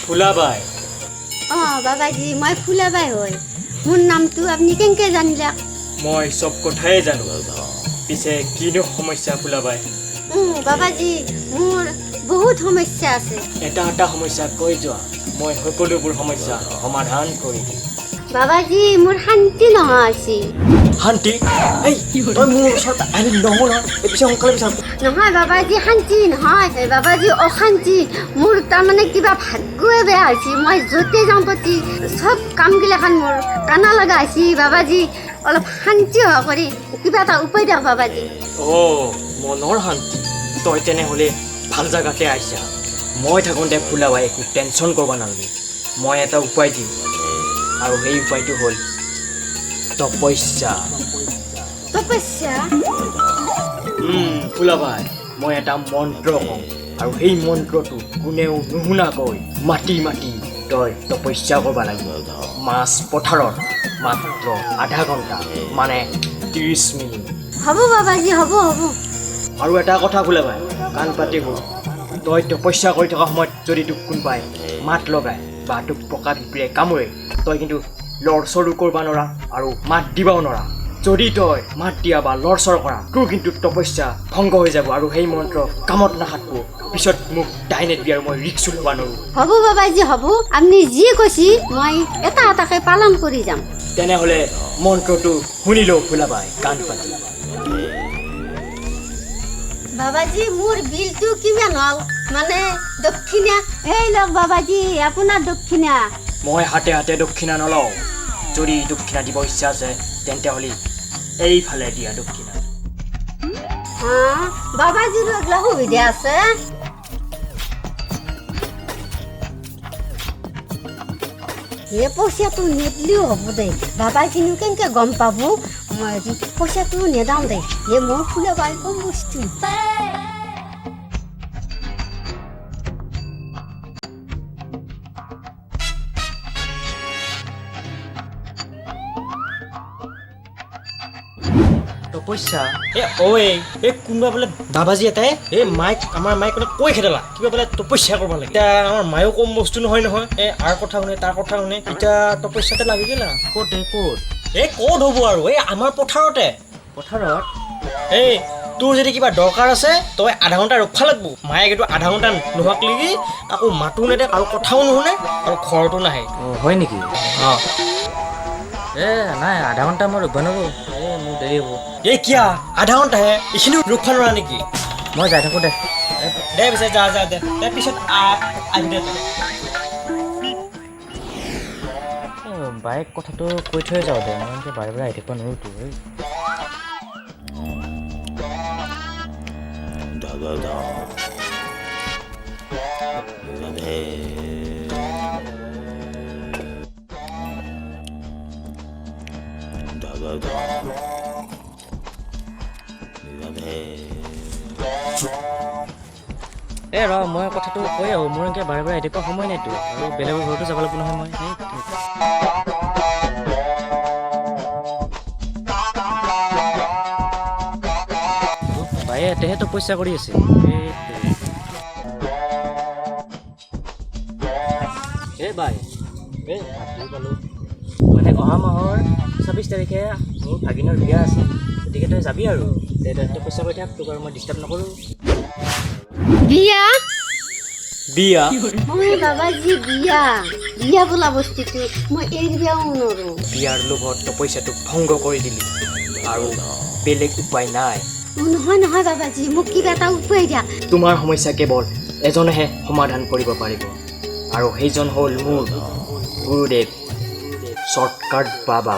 ফুলাবাই বাবাজি মই ফুলাবাই হয় মোৰ নামটো আপুনি কেনেকে জানিলা মই সব কথাই জানো পিছে কিনো সমস্যা ফুলাবাই বাবাজি মোৰ বহুত সমস্যা আছে এটা সমস্যা কৈ যোৱা মই সকলোবোৰ সমস্যা সমাধান কৰি দিম বাবাজি মোৰ শান্তি নহয় আছে শান্তি তই মোৰ ওচৰত আহিলি নহ'ল এই পিছে সোনকালে বিচাৰ নহয় বাবাজি শান্তি নহয় বাবাজি অশান্তি মোৰ তাৰমানে কিবা ভাগ্যই বেয়া হৈছে মই য'তে যাওঁ প্ৰতি চব কামগিলাখান মোৰ কানা লগা হৈছে বাবাজি অলপ শান্তি হোৱা কৰি কিবা এটা উপায় দিয়ক বাবাজি মনৰ শান্তি তই তেনেহ'লে ভাল জেগাতে আহিছা মই থাকোঁতে ফুলাবাই একো টেনশ্যন কৰিব নালাগে মই এটা উপায় দিম আৰু সেই উপায়টো হ'ল তপস্যা তপস্যা ফুলাবাই মই এটা মন্ত্ৰ কওঁ আৰু সেই মন্ত্ৰটো কোনেও নুশুনাকৈ মাতি তই তপস্যা কৰিব লাগিব মাছ পথাৰত মাত্ৰ আধা ঘণ্টা মানে 30 মিনিট হ'ব বাবাজি হ'ব আৰু এটা কথা ফুলাবাই কাণ পাতি শুন তই তপস্যা কৰি থকা সময়ত যদি তোক কোনোবাই মাত লগায় বা তোক পকা পিঁপীৰে কামুৰে তই কিন্তু লৰচৰো কৰিব নোৱাৰা আৰু মাত দিবও নোৱাৰা যদি তই মাত দিয়া বা লৰচৰ কৰা তোৰ কিন্তু তপস্যা ভংগ হৈ যাব আৰু সেই মন্ত্ৰ কামত নাখাটিব পিছত মোক ডাইনে দিবি আৰু মই ৰিক্সো ল'ব নোৱাৰোঁ হ'ব বাবাজি হ'ব আপুনি যি কৈছে মই এটাকে পালন কৰি যাম তেনেহ'লে মন্ত্ৰটো শুনি লওঁ ফুলাবাই কাণ পাতি বাবাজি মোৰ বিলটো কিমান হ'ল মানে দক্ষিণা এই লওক বাবাজি আপোনাৰ দক্ষিণা মই হাতে দক্ষিণা নলওঁ যদি দক্ষিণা দিব ইচ্ছা আছে তেন্তে হ'লে এইফালে দিয়া দক্ষিণা বাবাজিৰ এইগিলা সুবিধা আছে এই পইচাটো নিদিলেও হ'ব দে বাবাজিনো কেনেকৈ গম পাব মই পইচাটো নেদাওঁ দে এই মই ফুলাবাই কম বস্তু তপস্যা এই কোনোবা বোলে বাবাজী এটাই আমাৰ মাইক কৈ খেদালা কিবা বোলে তপস্যা কৰিব লাগে এতিয়া আমাৰ মায়েও কম বস্তু নহয় আৰ কথা শুনে তাৰ কথা শুনে এতিয়া তপস্যাতে লাগি গ'ল ক'ত হ'ব আৰু এই আমাৰ পথাৰত তোৰ যদি কিবা দৰকাৰ আছে তই আধা ঘণ্টা ৰখা লাগিব মায়ে কিন্তু আধা ঘণ্টা নোহোৱাক লাগি আকৌ মাতো নেদে আৰু কথাও নুশুনে আৰু ঘৰতো নাহে হয় নেকি নাই আধা ঘণ্টা মই ৰ'ব নোৱাৰোঁ মোৰ দেৰি হ'ব কিয়া আধা ঘণ্টাহে এইখিনি ৰখা নোৱাৰা নেকি মই যাই থাকোঁ দে পিছে যা দে পিছত আহিবি দে বাইক কথাটো কৈ থৈ যাওঁ দে মই এনেকৈ বাৰে আহি থাকিব নোৱাৰোঁতো মই কথাটো কৈ আহোঁ মোৰ এনেকৈ বাৰে আহি থাকিব সময় নাইতো আৰু বেলেগৰ ঘৰতো যাব লাগিব নহয় মই বায়ে এতেহে তপস্যা কৰি আছে বাই পালোঁ মানে অহা মাহৰ 26 তাৰিখে মোৰ ভাগিনৰ বিয়া আছে গতিকে তই যাবি আৰু তপস্যা কৰি থাক তোক আৰু মই ডিষ্টাৰ্ব নকৰোঁ বিয়া বাবাজি বিয়া বোলা বস্তুটো মই এৰিবও নোৱাৰোঁ বিয়াৰ লোভত তপস্যাটোক ভংগ কৰি দিলি আৰু বেলেগ উপায় নাই নহয় বাবাজি মোক কিবা এটা উপায় দিয়া তোমাৰ সমস্যা কেৱল এজনেহে সমাধান কৰিব পাৰিব আৰু সেইজন হ'ল মোৰ গুৰুদেৱ শ্বৰ্টকাট বাবা